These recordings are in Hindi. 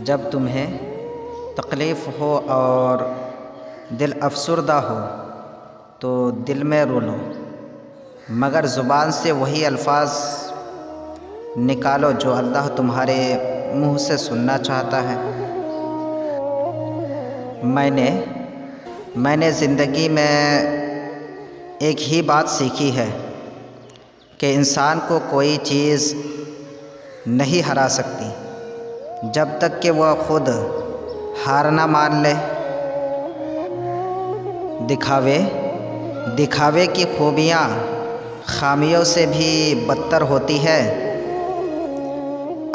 जब तुम्हें तकलीफ़ हो और दिल अफसरदा हो तो दिल में रो लो, मगर ज़ुबान से वही अल्फाज निकालो जो अल्लाह तुम्हारे मुँह से सुनना चाहता है। मैंने ज़िंदगी में एक ही बात सीखी है कि इंसान को कोई चीज़ नहीं हरा सकती जब तक कि वह खुद हार ना मान ले। दिखावे की खूबियाँ खामियों से भी बदतर होती है।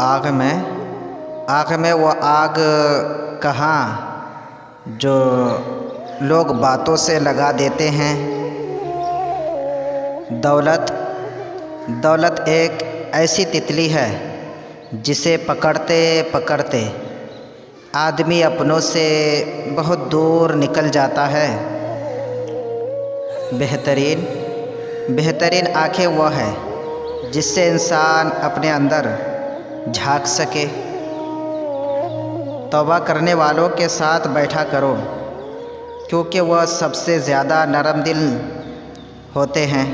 आग में वो आग कहाँ जो लोग बातों से लगा देते हैं। दौलत एक ऐसी तितली है जिसे पकड़ते पकड़ते आदमी अपनों से बहुत दूर निकल जाता है। बेहतरीन आँखें वह है जिससे इंसान अपने अंदर झांक सके। तौबा करने वालों के साथ बैठा करो, क्योंकि वह सबसे ज़्यादा नरम दिल होते हैं।